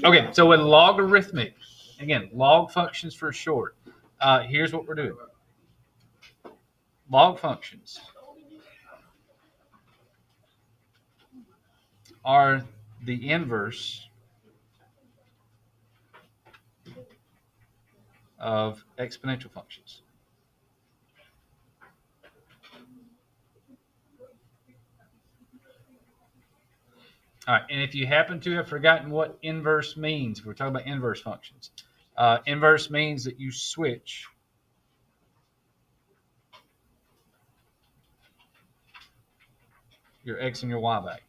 Okay, so with logarithmic, again, log functions for short. Here's what we're doing. Log functions are the inverse of exponential functions. All right, and if you happen to have forgotten what inverse means, we're talking about inverse functions. Inverse means that you switch your x and your y values.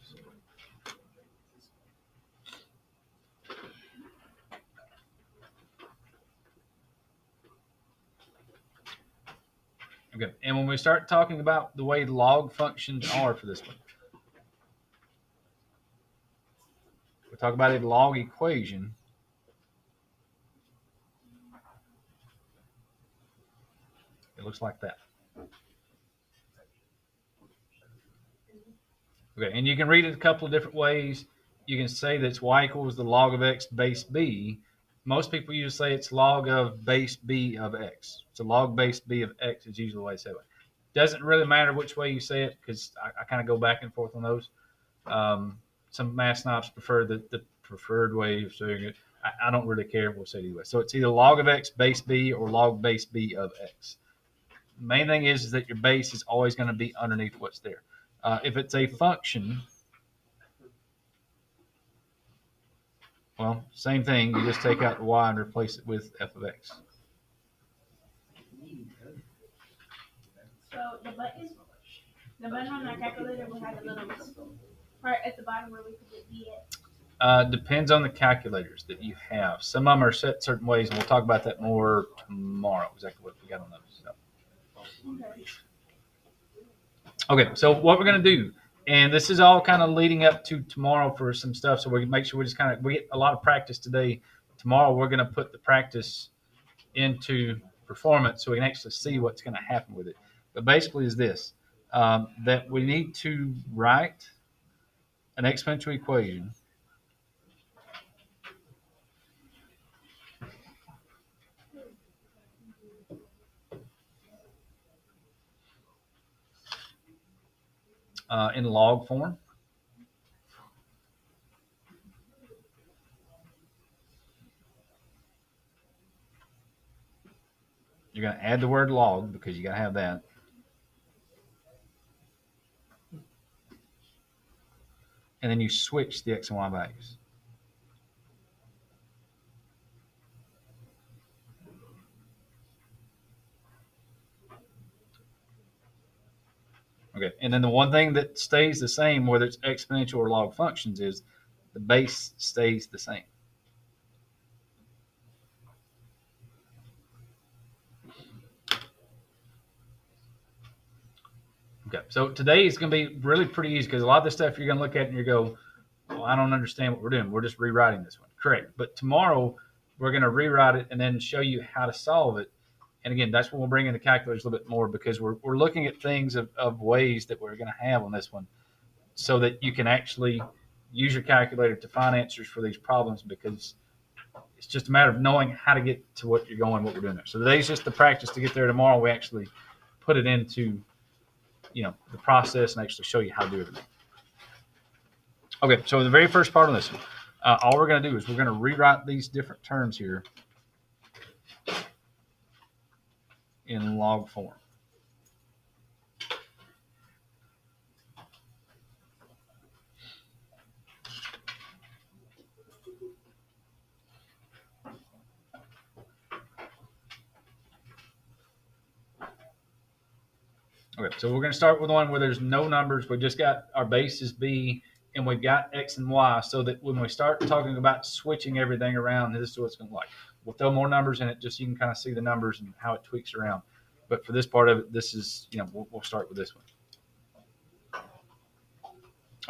Okay, and when we start talking about the way log functions are for this one, we talk about a log equation. It looks like that. Okay, and you can read it a couple of different ways. You can say that it's y equals the log of x base b. Most people usually say it's log of base b of x. So log base b of x is usually the way to say it. Doesn't really matter which way you say it because I kind of go back and forth on those. Some math snobs prefer the preferred way of saying it. I don't really care. We'll say it either way. So it's either log of x base b or log base b of x. The main thing is that your base is always going to be underneath what's there. If it's a function, well, same thing. You just take out the y and replace it with f of x. So the button on our calculator will have a little part at the bottom where we put the D at. Depends on the calculators that you have. Some of them are set certain ways, and we'll talk about that more tomorrow. Exactly what we got on those. So. Okay, so what we're going to do, and this is all kind of leading up to tomorrow for some stuff, so we can make sure we get a lot of practice today. Tomorrow we're going to put the practice into performance so we can actually see what's going to happen with it. But basically is this, that we need to write an exponential equation in log form. You're going to add the word log because you got to have that. And then you switch the x and y values. Okay, and then the one thing that stays the same, whether it's exponential or log functions, is the base stays the same. Okay, so today is going to be really pretty easy because a lot of the stuff you're going to look at and you go, well, I don't understand what we're doing. We're just rewriting this one. Correct. But tomorrow we're going to rewrite it and then show you how to solve it. And again, that's when we'll bring in the calculators a little bit more because we're looking at things of ways that we're going to have on this one so that you can actually use your calculator to find answers for these problems because it's just a matter of knowing how to get to what you're going, what we're doing there. So today's just the practice to get there. Tomorrow we actually put it into the process and actually show you how to do everything. Okay, so the very first part of this, all we're going to do is we're going to rewrite these different terms here in log form. Okay, so we're going to start with one where there's no numbers. We just got our base is b, and we've got x and y, so that when we start talking about switching everything around, this is what it's going to look like. We'll throw more numbers in it just so you can kind of see the numbers and how it tweaks around. But for this part of it, this is, we'll start with this one.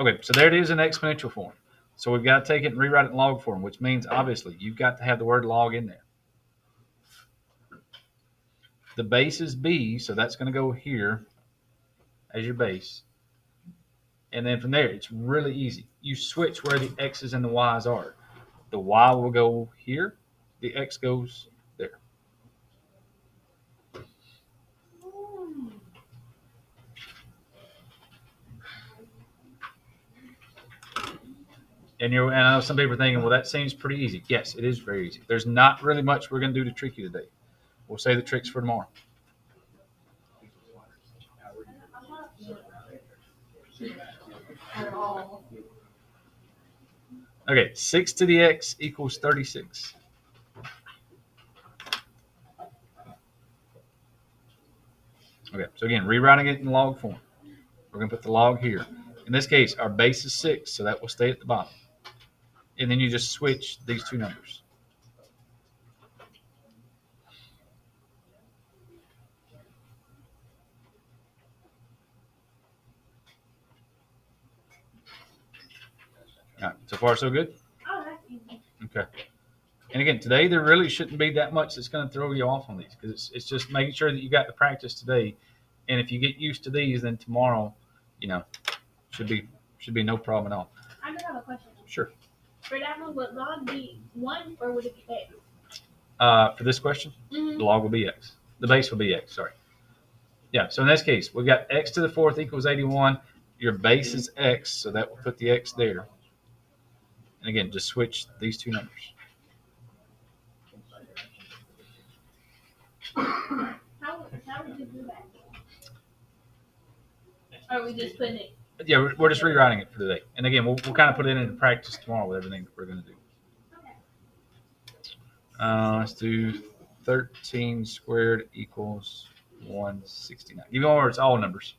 Okay, so there it is in exponential form. So we've got to take it and rewrite it in log form, which means obviously you've got to have the word log in there. The base is b, so that's going to go here as your base. And then from there, it's really easy. You switch where the x's and the y's are. The y will go here. The x goes there. And I know some people are thinking, well, that seems pretty easy. Yes, it is very easy. There's not really much we're going to do to trick you today. We'll save the tricks for tomorrow. Okay, 6 to the x equals 36. Okay, so again, rewriting it in log form. We're going to put the log here. In this case, our base is 6, so that will stay at the bottom. And then you just switch these two numbers. All right, so far so good? Oh, that's easy. Okay. And again, today there really shouldn't be that much that's going to throw you off on these because it's just making sure that you got the practice today. And if you get used to these, then tomorrow, should be no problem at all. I just have a question. Sure. For that one, would log be 1 or would it be x? For this question, the log will be x. The base will be x. Sorry. Yeah. So in this case, we've got x to the 4th equals 81. Your base is x, so that will put the x there. And again, just switch these two numbers. How would you do that? Or are we just putting it? Yeah, we're just rewriting it for today. And again, we'll kind of put it into practice tomorrow with everything that we're going to do. Okay. Let's do 13 squared equals 169. Give me one where it's all numbers.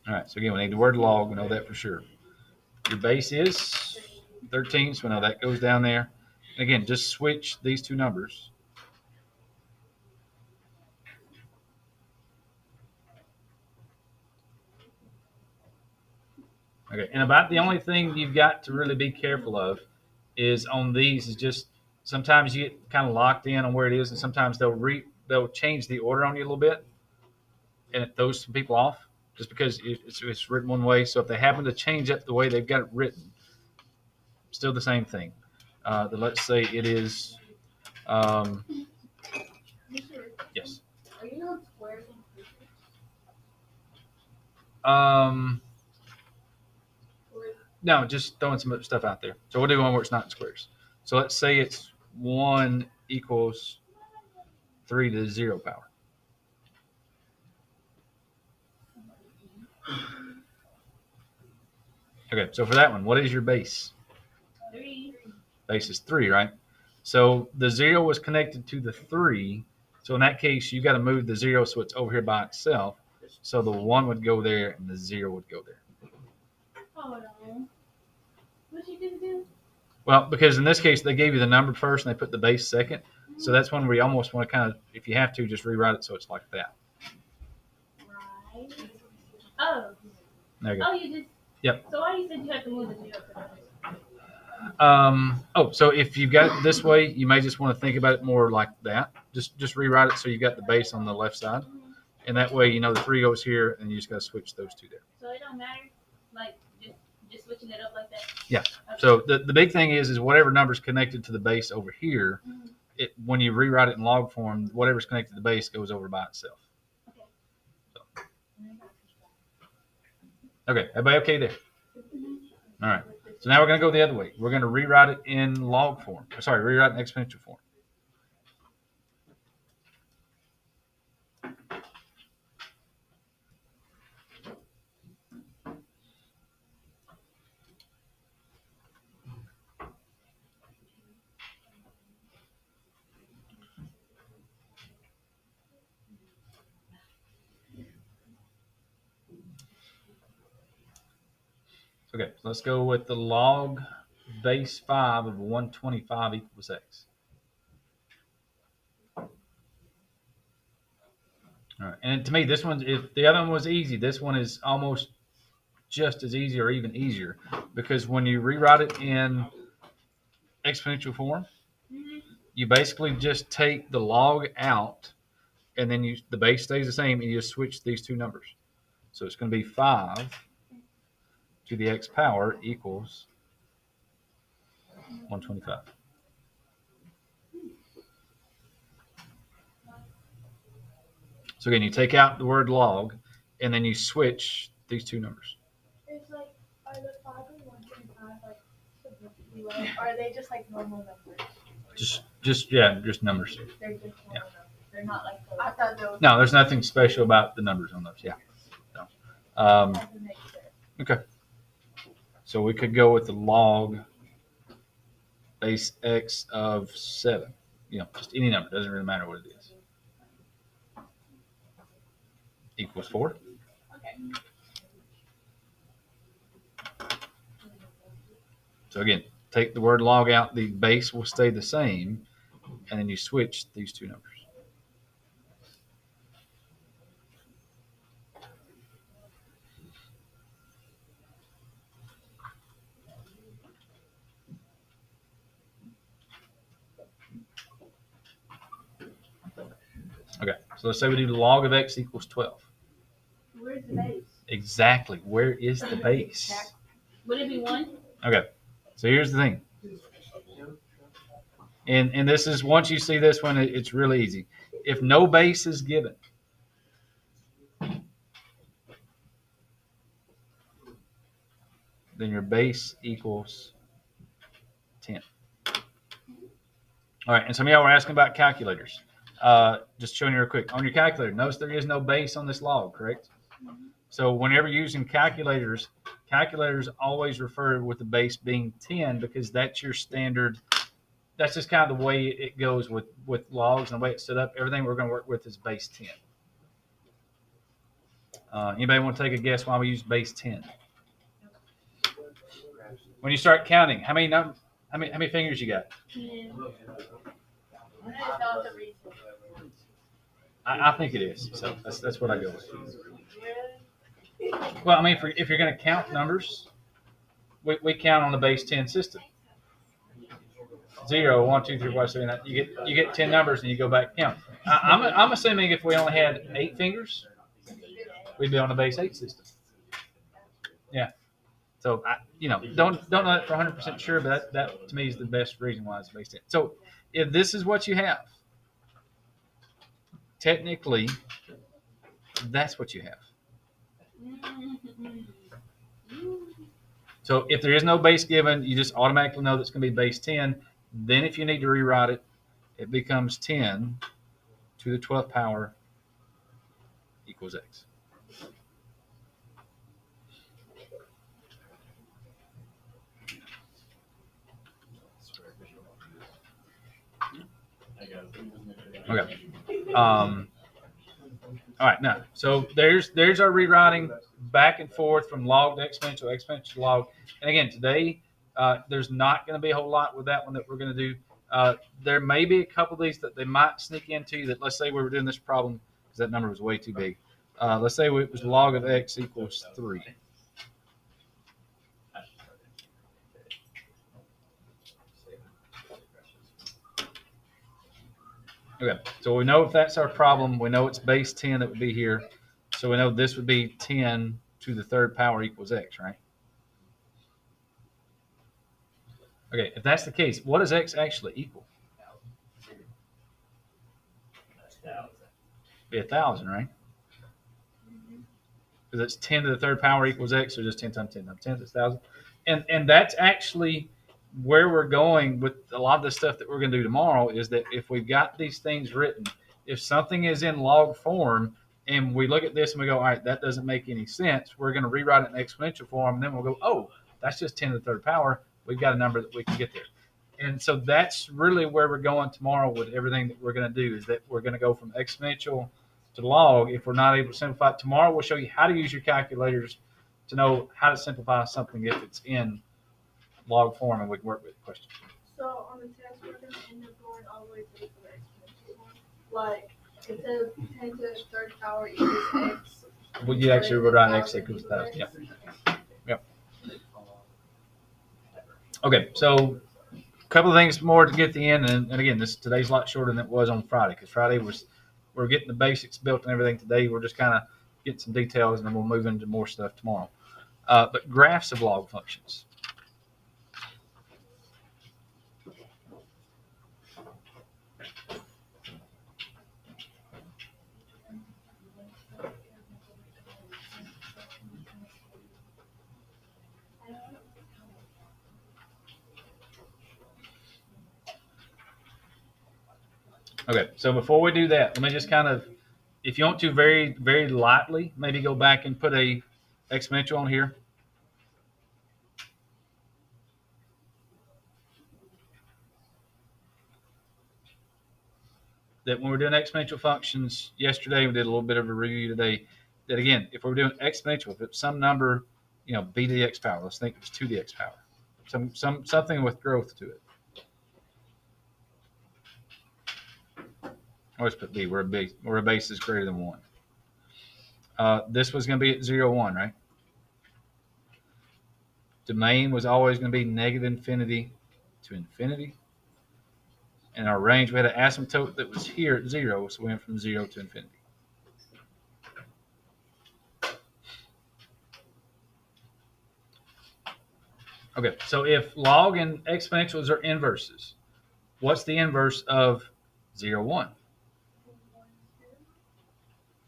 All right, so again, we need the word log. We know that for sure. Your base is 13, so we know that goes down there. And again, just switch these two numbers. Okay, and about the only thing you've got to really be careful of is on these is just sometimes you get kind of locked in on where it is, and sometimes they'll change the order on you a little bit, and it throws some people off just because it's written one way. So if they happen to change it the way they've got it written, still the same thing. Let's say it is, yes. Are you doing squares and No, just throwing some stuff out there. So we'll do one where it's not in squares. So let's say it's 1 equals 3 to the 0 power. Okay, so for that one, what is your base? 3? Base is 3, right? So the 0 was connected to the 3. So in that case, you got to move the 0 so it's over here by itself. So the 1 would go there and the 0 would go there. Hold on. What you just do? Well, because in this case, they gave you the number first and they put the base second. So that's when we almost want to kind of, if you have to, just rewrite it so it's like that. Right. Oh. There you go. Oh, you just. Yep. So why you said you have to move the 0 to the So if you've got it this way, you may just want to think about it more like that. Just rewrite it so you've got the base on the left side. And that way, the 3 goes here and you just got to switch those two there. So it don't matter? Like, just switching it up like that? Yeah. Okay. So the big thing is whatever number's connected to the base over here, when you rewrite it in log form, whatever's connected to the base goes over by itself. Okay, everybody okay there? All right. So now we're going to go the other way. We're going to rewrite it in log form. Sorry, rewrite it in exponential form. Okay, so let's go with the log base 5 of 125 equals x. All right, and to me, this one, if the other one was easy, this one is almost just as easy or even easier because when you rewrite it in exponential form, you basically just take the log out and then the base stays the same, and you just switch these two numbers. So it's going to be 5 to the x power equals 125. So again, you take out the word log, and then you switch these two numbers. It's like, are the 5 and 125 like significantly low? Or are they just like normal numbers? Just numbers. They're just normal numbers. They're not like those. I thought those. No, there's nothing special about the numbers on those. Yeah. So, okay. So we could go with the log base x of 7. Just any number. Doesn't really matter what it is. Equals 4. Okay. So again, take the word log out. The base will stay the same, and then you switch these two numbers. Okay, so let's say we do log of x equals 12. Where's the base? Exactly. Where is the base? Would it be 1? Okay, so here's the thing. And this is, once you see this one, it's really easy. If no base is given, then your base equals 10. All right, and some of y'all were asking about calculators. Just showing you real quick. On your calculator, notice there is no base on this log, correct? So whenever you're using calculators always refer with the base being 10 because that's your standard. That's just kind of the way it goes with logs and the way it's set up. Everything we're going to work with is base 10. Anybody want to take a guess why we use base 10? When you start counting, how many fingers you got? 10. I think it is. So that's what I go with. Well, I mean, if you're going to count numbers, we count on the base 10 system. 0, 1, 2, 3, 4, 7, 8. You get 10 numbers and you go back and count. I'm assuming if we only had 8 fingers, we'd be on the base 8 system. Yeah. So don't know that for 100% sure, but that to me is the best reason why it's base 10. So if this is what you have, technically, that's what you have. So if there is no base given, you just automatically know that's going to be base 10. Then if you need to rewrite it, it becomes 10 to the 12th power equals x. Okay. All right, now, so there's our rewriting back and forth from log to exponential to log. And again, today, there's not going to be a whole lot with that one that we're going to do. There may be a couple of these that they might sneak into that, let's say we were doing this problem because that number was way too big. Let's say it was log of x equals 3. Okay, so we know if that's our problem, we know it's base 10 that would be here. So we know this would be 10 to the 3rd power equals x, right? Okay, if that's the case, what does x actually equal? Be 1,000, right? Because it's 10 to the 3rd power equals x, so just 10 times 10 times 10 is 1,000. And that's actually where we're going with a lot of the stuff that we're going to do tomorrow is that if we've got these things written, if something is in log form and we look at this and we go, all right, that doesn't make any sense, we're going to rewrite it in exponential form, and then we'll go, oh, that's just 10 to the 3rd power. We've got a number that we can get there. And so that's really where we're going tomorrow with everything that we're going to do is that we're going to go from exponential to log. If we're not able to simplify it, tomorrow we'll show you how to use your calculators to know how to simplify something if it's in log form and we can work with questions. So on the test, we're going to end up going all the way to the exponential one. Like, instead of 10 to the 3rd power equals x. Well, you actually would write x equals 1,000. Yep. Okay, so a couple of things more to get to the end. And again, today's a lot shorter than it was on Friday because Friday was we're getting the basics built and everything today. We're just kind of getting some details, and then we'll move into more stuff tomorrow. But graphs of log functions. Okay, so before we do that, let me just kind of, if you want to very, very lightly, maybe go back and put a exponential on here. That when we're doing exponential functions yesterday, we did a little bit of a review today. That again, if we're doing exponential, if it's some number, b to the x power, let's think it's 2 to the x power, something with growth to it. Always put b where a base is greater than 1. This was going to be at 0, 1, right? Domain was always going to be negative infinity to infinity. And our range, we had an asymptote that was here at 0, so we went from 0 to infinity. Okay, so if log and exponentials are inverses, what's the inverse of 0, 1?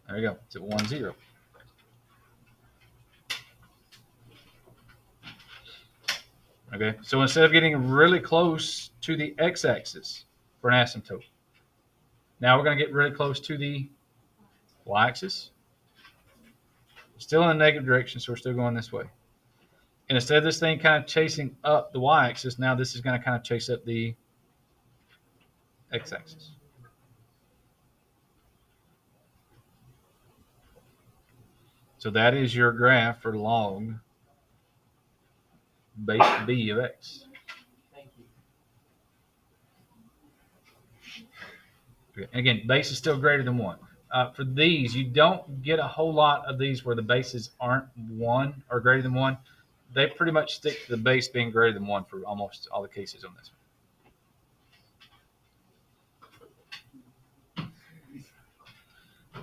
There you go. It's at 1, 0. Okay, so instead of getting really close to the x-axis for an asymptote, now we're going to get really close to the y-axis. Still in the negative direction, so we're still going this way. And instead of this thing kind of chasing up the y-axis, now this is going to kind of chase up the x-axis. So that is your graph for log base b of x. Thank you. Okay. Again, base is still greater than 1. For these, you don't get a whole lot of these where the bases aren't 1 or greater than 1. They pretty much stick to the base being greater than 1 for almost all the cases on this one.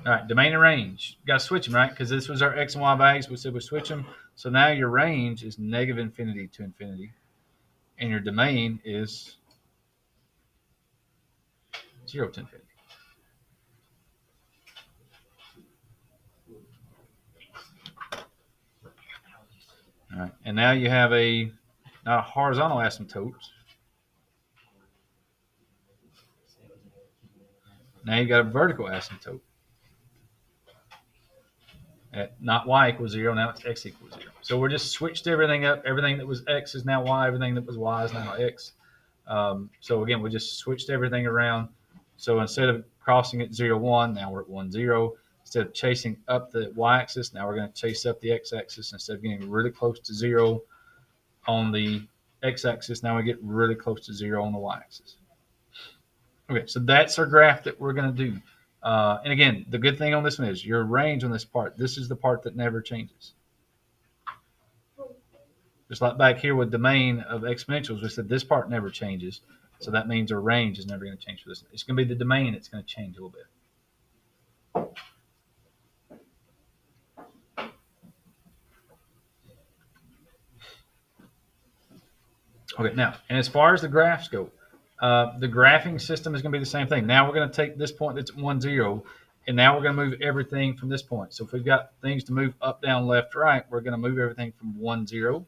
All right, domain and range. Got to switch them, right? Because this was our x and y values. We said we switch them. So now your range is negative infinity to infinity. And your domain is 0 to infinity. All right, and now you have not a horizontal asymptote. Now you got a vertical asymptote. At not y equals 0, now it's x equals 0. So we're just switched everything up. Everything that was x is now y. Everything that was y is now x. So again, we just switched everything around. So instead of crossing at 0, 1, now we're at 1, 0. Instead of chasing up the y-axis, now we're going to chase up the x-axis. Instead of getting really close to 0 on the x-axis, now we get really close to 0 on the y-axis. Okay, so that's our graph that we're going to do. And again, the good thing on this one is your range on this part. This is the part that never changes. Just like back here with domain of exponentials, we said this part never changes. So that means our range is never going to change for this. It's going to be the domain that's going to change a little bit. Okay, now, and as far as the graphs go, the graphing system is going to be the same thing. Now we're going to take this point that's 1, 0, and now we're going to move everything from this point. So if we've got things to move up, down, left, right, we're going to move everything from 1, 0,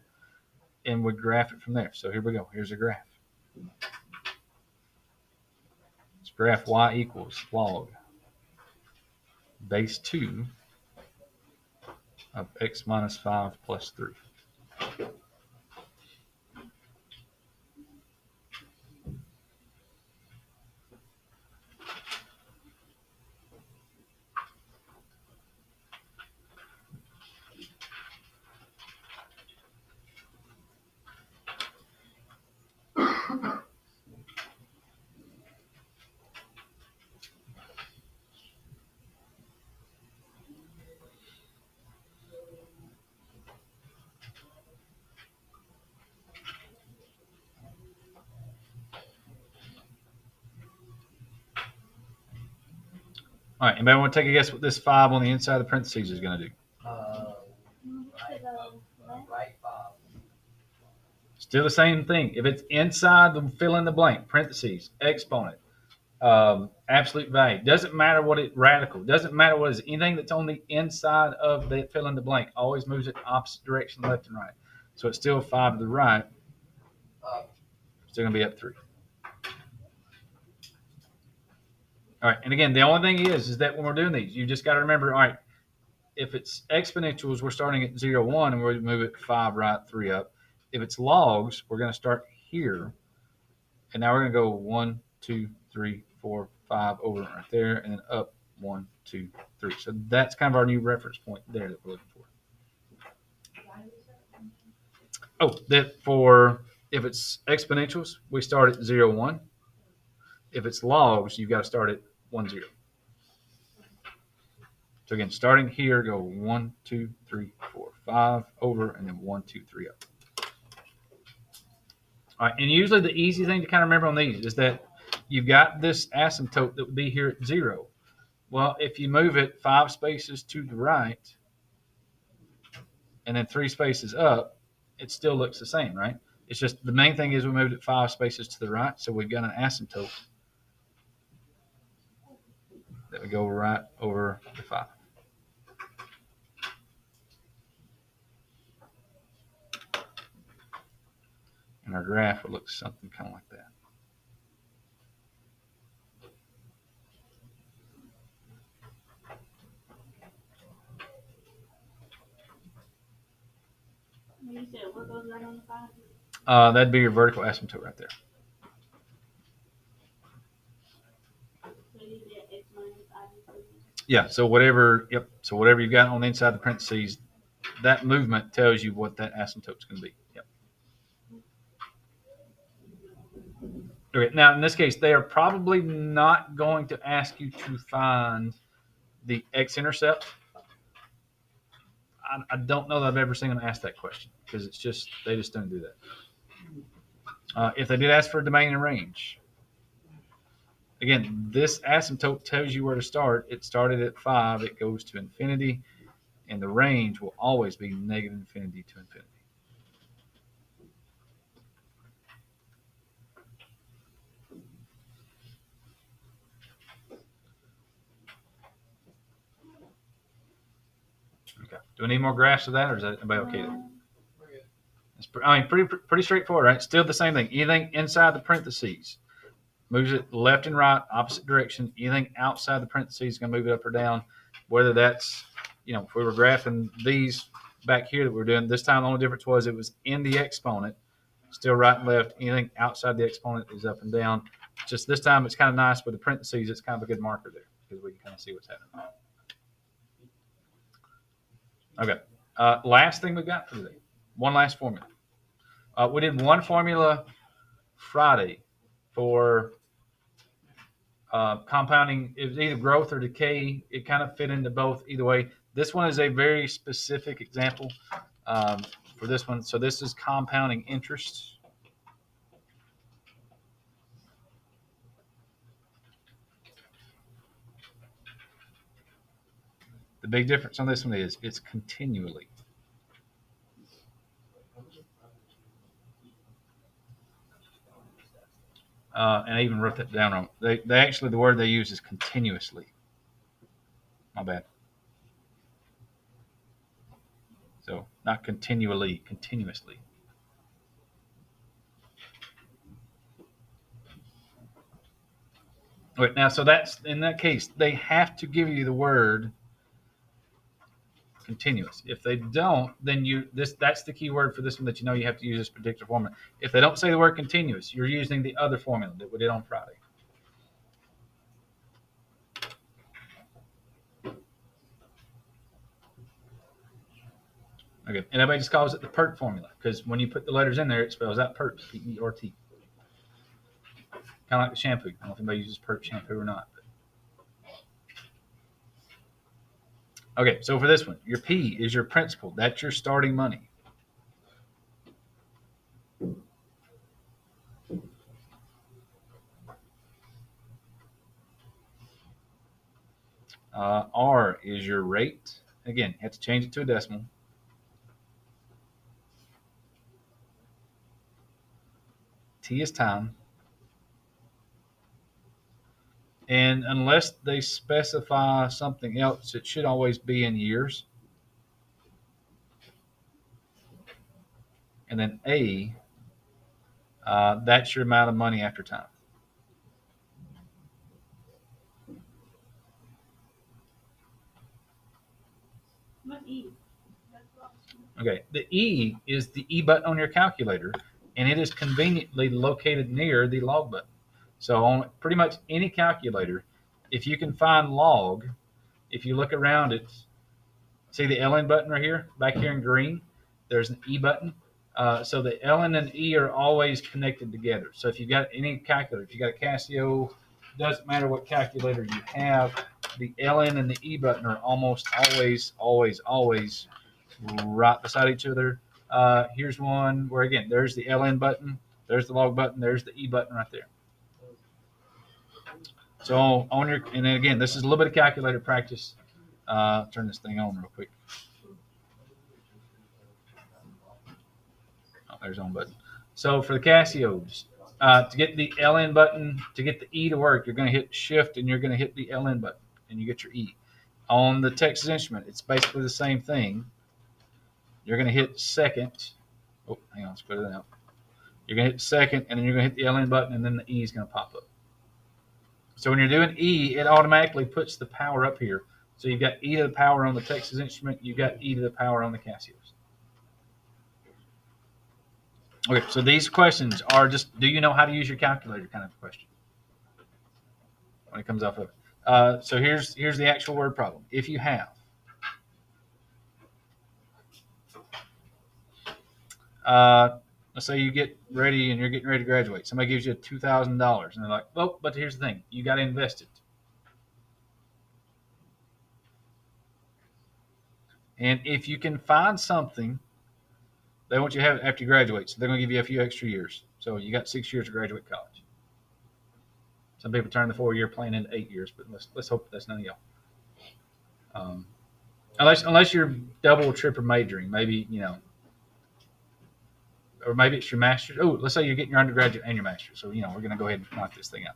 and we graph it from there. So here we go. Here's a graph. Let's graph y equals log base 2 of x minus 5 plus 3. All right, anybody want to take a guess what this 5 on the inside of the parentheses is going to do? Move it to the left. Still the same thing. If it's inside the fill in the blank, parentheses, exponent, absolute value, doesn't matter what it radical, doesn't matter what it is, anything that's on the inside of the fill in the blank always moves it opposite direction, left and right. So it's still 5 to the right, still going to be up 3. All right, and again, the only thing is that when we're doing these, you just got to remember, all right, if it's exponentials, we're starting at 0, 1, and we're going to move it 5 right, 3 up. If it's logs, we're going to start here, and now we're going to go 1, 2, 3, 4, 5 over right there, and then up 1, 2, 3. So that's kind of our new reference point there that we're looking for. Oh, that for if it's exponentials, we start at 0, 1. If it's logs, you've got to start at 1, 0. So again, starting here, go 1, 2, 3, 4, 5 over, and then 1, 2, 3 up. All right, and usually the easy thing to kind of remember on these is that you've got this asymptote that would be here at 0. Well, if you move it 5 spaces to the right and then 3 spaces up, it still looks the same, right? It's just the main thing is we moved it 5 spaces to the right, so we've got an asymptote that would go right over the 5. And our graph would look something kind of like that. You said what goes right on the 5? That'd be your vertical asymptote right there. So you did x minus I. Yeah, so whatever, yep. So whatever you got on the inside of the parentheses, that movement tells you what that asymptote is going to be. Yep. Okay, now in this case, they are probably not going to ask you to find the x-intercept. I don't know that I've ever seen them ask that question because it's just, they just don't do that. If they did ask for a domain and range, again, this asymptote tells you where to start. It started at 5, it goes to infinity, and the range will always be negative infinity to infinity. Okay. Do we need more graphs of that, or is that everybody okay? It's pretty straightforward, right? Still the same thing. Anything inside the parentheses moves it left and right, opposite direction. Anything outside the parentheses is going to move it up or down. Whether that's, if we were graphing these back here that we're doing, this time the only difference was it was in the exponent, still right and left. Anything outside the exponent is up and down. Just this time it's kind of nice with the parentheses. It's kind of a good marker there because we can kind of see what's happening. Okay. Last thing we got for today. One last formula. We did one formula Friday for compounding. It was either growth or decay. It kind of fit into both either way. This one is a very specific example for this one. So this is compounding interest. The big difference on this one is it's continually. And I even wrote that down wrong. They actually, the word they use is continuously. My bad. So not continually, continuously. Wait, now, so that's in that case, they have to give you the word continuous. If they don't, then that's the key word for this one that you have to use this particular formula. If they don't say the word continuous, you're using the other formula that we did on Friday. Okay, and everybody just calls it the PERT formula because when you put the letters in there, it spells out PERT, P-E-R-T. Kind of like the shampoo. I don't know if anybody uses PERT shampoo or not. Okay, so for this one, your P is your principal. That's your starting money. R is your rate. Again, you have to change it to a decimal. T is time. And unless they specify something else, it should always be in years. And then A, that's your amount of money after time. What E? Okay, the E is the E button on your calculator, and it is conveniently located near the log button. So on pretty much any calculator, if you can find log, if you look around it, see the LN button right here, back here in green, there's an E button. So the LN and E are always connected together. So if you got any calculator, if you got a Casio, doesn't matter what calculator you have, the LN and the E button are almost always right beside each other. Here's one where again, there's the LN button, there's the log button, there's the E button right there. So on your, and then again, this is a little bit of calculator practice. Turn this thing on real quick. Oh, there's on button. So for the Casios, to get the LN button, to get the E to work, you're going to hit Shift and you're going to hit the LN button, and you get your E. On the Texas Instrument, it's basically the same thing. You're going to hit second. Oh, hang on, let's put it out. You're going to hit second, and then you're going to hit the LN button, and then the E is going to pop up. So when you're doing E, it automatically puts the power up here. So you've got E to the power on the Texas Instrument, you've got E to the power on the Casios. Okay, so these questions are just, do you know how to use your calculator kind of question when it comes off of it. So here's the actual word problem. If you have let's say you get ready and you're getting ready to graduate. Somebody gives you $2,000 and they're like, well, but here's the thing. You got to invest it. And if you can find something, they want you to have it after you graduate. So they're going to give you a few extra years. So you got 6 years to graduate college. Some people turn the 4-year plan into 8 years, but let's hope that's none of y'all. Unless you're double or triple majoring, maybe, or maybe it's your master's. Oh, let's say you're getting your undergraduate and your master's. So, we're going to go ahead and knock this thing out.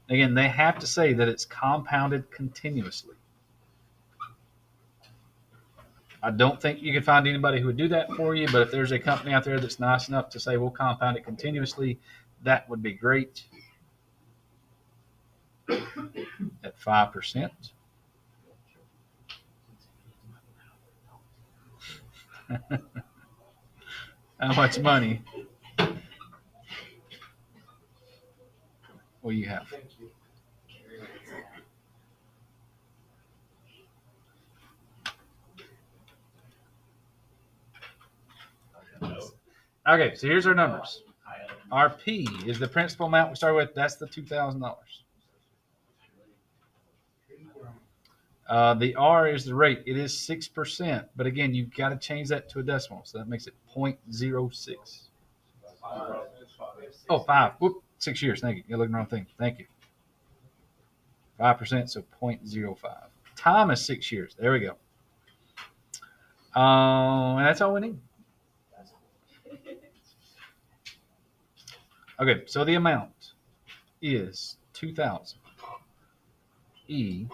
Again, they have to say that it's compounded continuously. I don't think you can find anybody who would do that for you, but if there's a company out there that's nice enough to say we'll compound it continuously, that would be great. At 5%. How much money will you have? Okay, so here's our numbers. Our P is the principal amount we started with. That's the $2,000. The R is the rate. It is 6%. But again, you've got to change that to a decimal. So that makes it 0.06. Oh, 5. Whoop, 6 years. Thank you. You're looking at the wrong thing. Thank you. 5%, so 0.05. Time is 6 years. There we go. And that's all we need. Okay, so the amount is 2,000 E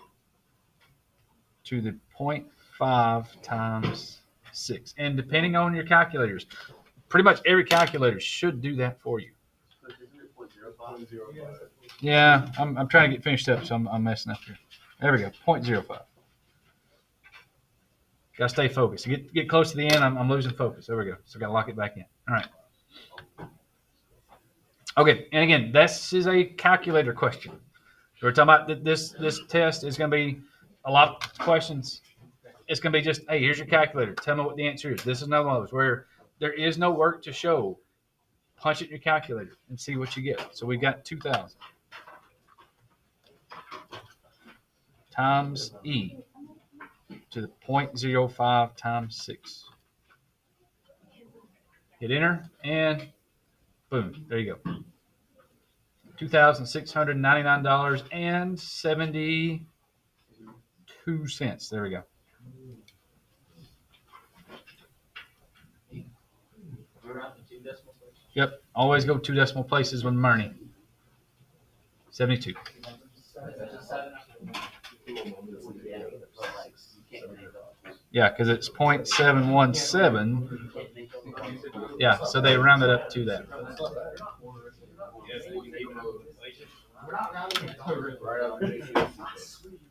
to the 0.5 times 6. And depending on your calculators, pretty much every calculator should do that for you. Yeah, I'm trying to get finished up, so I'm messing up here. There we go, 0.05. Got to stay focused. Get close to the end, I'm losing focus. There we go. So got to lock it back in. All right. Okay, and again, this is a calculator question. So we're talking about this test is going to be a lot of questions. It's going to be just, hey, here's your calculator. Tell me what the answer is. This is another one of those where there is no work to show. Punch it in your calculator and see what you get. So we got 2,000 times E to the 0.05 times 6. Hit enter and boom, there you go. $2,699.72. There we go. Yep. Always go 2 decimal places when money. 72. Yeah, because it's 0.717. Yeah, so they rounded up to that.